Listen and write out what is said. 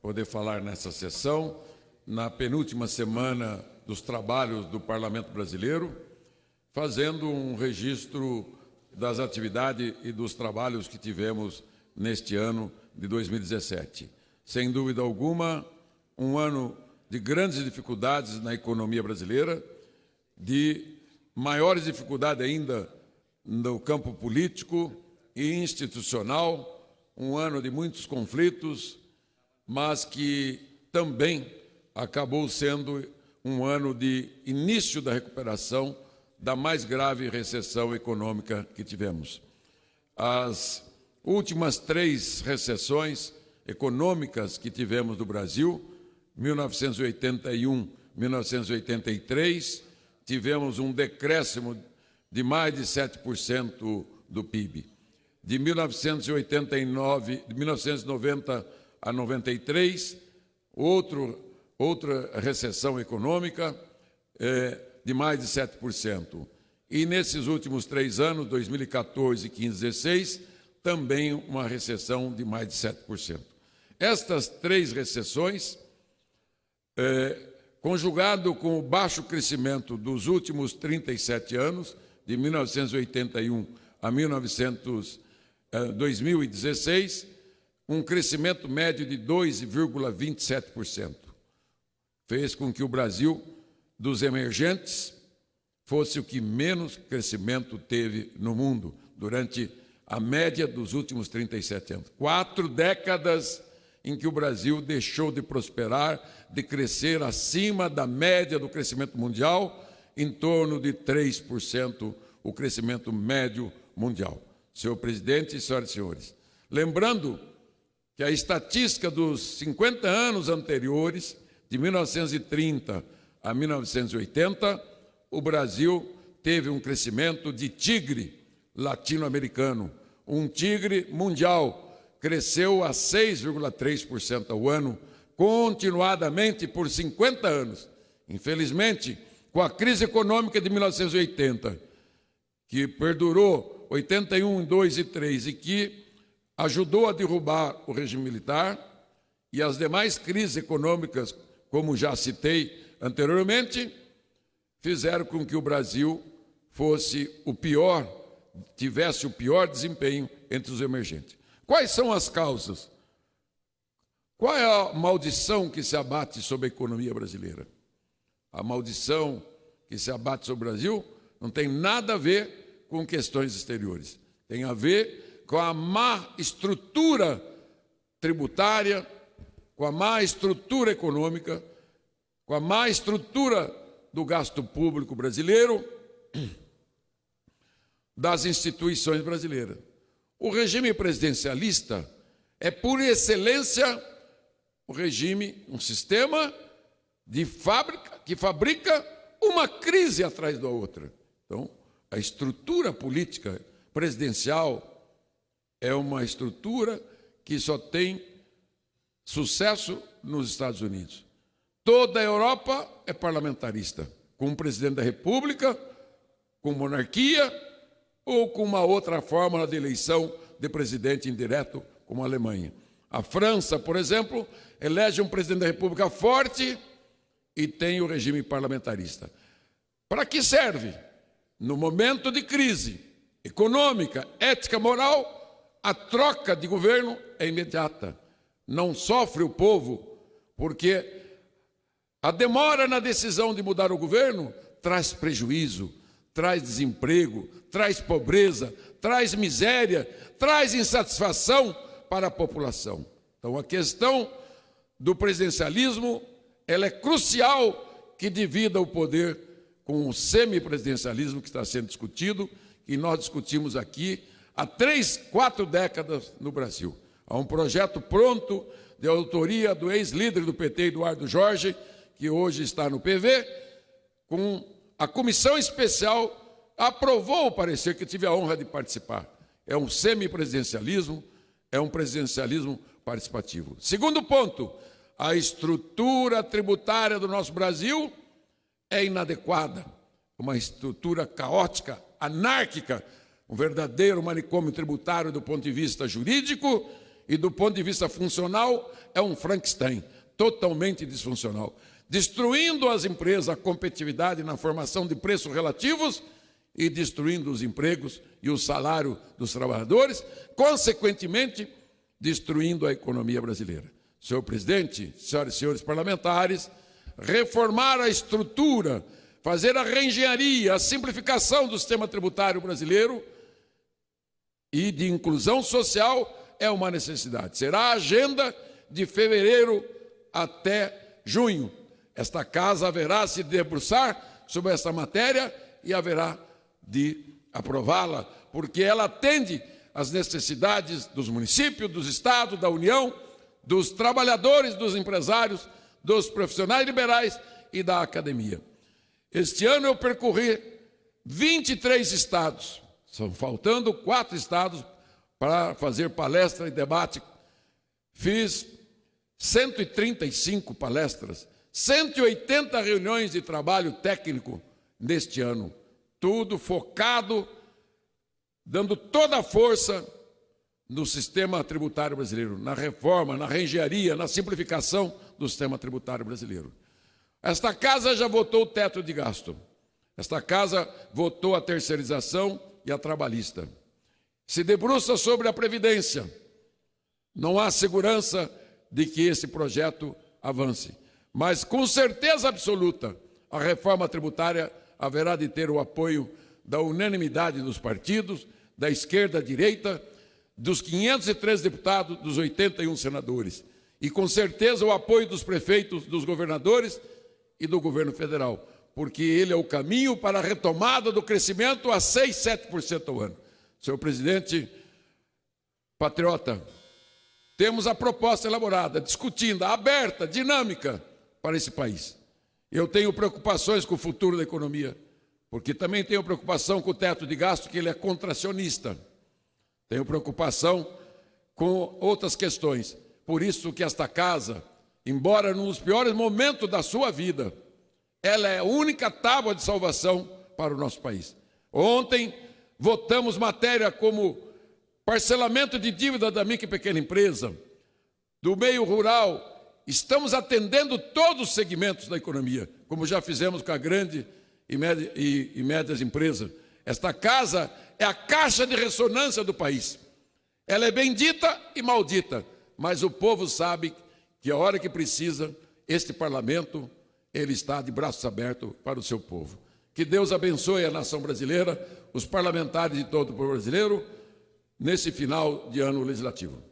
poder falar nessa sessão, na penúltima semana dos trabalhos do Parlamento Brasileiro, fazendo um registro das atividades e dos trabalhos que tivemos neste ano de 2017. Sem dúvida alguma, um ano de grandes dificuldades na economia brasileira, de maiores dificuldades ainda no campo político e institucional, um ano de muitos conflitos, mas que também acabou sendo um ano de início da recuperação da mais grave recessão econômica que tivemos. As últimas 3 recessões econômicas que tivemos no Brasil, 1981, 1983, tivemos um decréscimo de mais de 7% do PIB. De 1990 a 93, outra recessão econômica de mais de 7%. E nesses últimos 3 anos, 2014, 15, 16, também uma recessão de mais de 7%. Estas 3 recessões, conjugado com o baixo crescimento dos últimos 37 anos, de 1981 a 2016, um crescimento médio de 2,27%. Fez com que o Brasil, dos emergentes, fosse o que menos crescimento teve no mundo durante a média dos últimos 37 anos. 4 décadas em que o Brasil deixou de prosperar, de crescer acima da média do crescimento mundial, em torno de 3% o crescimento médio mundial. Senhor presidente e senhoras e senhores, lembrando que a estatística dos 50 anos anteriores, de 1930 a 1980, o Brasil teve um crescimento de tigre latino-americano, um tigre mundial, cresceu a 6,3% ao ano, continuadamente por 50 anos. Infelizmente, com a crise econômica de 1980, que perdurou 81, 2 e 3, e que ajudou a derrubar o regime militar, e as demais crises econômicas, como já citei anteriormente, fizeram com que o Brasil fosse tivesse o pior desempenho entre os emergentes. Quais são as causas? Qual é a maldição que se abate sobre a economia brasileira? A maldição que se abate sobre o Brasil não tem nada a ver com questões exteriores. Tem a ver com a má estrutura tributária, com a má estrutura econômica, com a má estrutura do gasto público brasileiro, das instituições brasileiras. O regime presidencialista é, por excelência, um sistema de fábrica que fabrica uma crise atrás da outra. Então, a estrutura política presidencial é uma estrutura que só tem sucesso nos Estados Unidos. Toda a Europa é parlamentarista, com um presidente da República, com monarquia ou com uma outra fórmula de eleição de presidente indireto, como a Alemanha. A França, por exemplo, elege um presidente da República forte e tem o regime parlamentarista. Para que serve? No momento de crise econômica, ética, moral, a troca de governo é imediata. Não sofre o povo, porque a demora na decisão de mudar o governo traz prejuízo, traz desemprego, traz pobreza, traz miséria, traz insatisfação para a população. Então, a questão do presidencialismo, ela é crucial que divida o poder com o semipresidencialismo que está sendo discutido, e nós discutimos aqui há 3, 4 décadas no Brasil. Há um projeto pronto de autoria do ex-líder do PT, Eduardo Jorge, que hoje está no PV, com a comissão especial, aprovou o parecer que tive a honra de participar. É um semipresidencialismo, é um presidencialismo participativo. Segundo ponto, a estrutura tributária do nosso Brasil é inadequada, uma estrutura caótica, anárquica, um verdadeiro manicômio tributário do ponto de vista jurídico e do ponto de vista funcional é um Frankenstein, totalmente disfuncional, destruindo as empresas, a competitividade na formação de preços relativos e destruindo os empregos e o salário dos trabalhadores, consequentemente, destruindo a economia brasileira. Senhor presidente, senhoras e senhores parlamentares, reformar a estrutura, fazer a reengenharia, a simplificação do sistema tributário brasileiro e de inclusão social é uma necessidade. Será a agenda de fevereiro até junho. Esta casa haverá de se debruçar sobre essa matéria e haverá de aprová-la, porque ela atende às necessidades dos municípios, dos estados, da União, dos trabalhadores, dos empresários, dos profissionais liberais e da academia. Este ano eu percorri 23 estados, são faltando 4 estados para fazer palestra e debate. Fiz 135 palestras, 180 reuniões de trabalho técnico neste ano, tudo focado, dando toda a força no sistema tributário brasileiro, na reforma, na reengenharia, na simplificação do sistema tributário brasileiro. Esta casa já votou o teto de gasto. Esta casa votou a terceirização e a trabalhista. Se debruça sobre a Previdência. Não há segurança de que esse projeto avance. Mas, com certeza absoluta, a reforma tributária haverá de ter o apoio da unanimidade dos partidos, da esquerda à direita, dos 503 deputados, dos 81 senadores. E, com certeza, o apoio dos prefeitos, dos governadores e do governo federal, porque ele é o caminho para a retomada do crescimento a 6, 7% ao ano. Senhor presidente, patriota, temos a proposta elaborada, discutida, aberta, dinâmica para esse país. Eu tenho preocupações com o futuro da economia, porque também tenho preocupação com o teto de gasto, que ele é contracionista. Tenho preocupação com outras questões. Por isso que esta casa, embora num dos piores momentos da sua vida, ela é a única tábua de salvação para o nosso país. Ontem votamos matéria como parcelamento de dívida da micro e pequena empresa, do meio rural. Estamos atendendo todos os segmentos da economia, como já fizemos com a grande e médias empresas. Esta casa é a caixa de ressonância do país. Ela é bendita e maldita, mas o povo sabe que a hora que precisa, este parlamento, ele está de braços abertos para o seu povo. Que Deus abençoe a nação brasileira, os parlamentares de todo o povo brasileiro, nesse final de ano legislativo.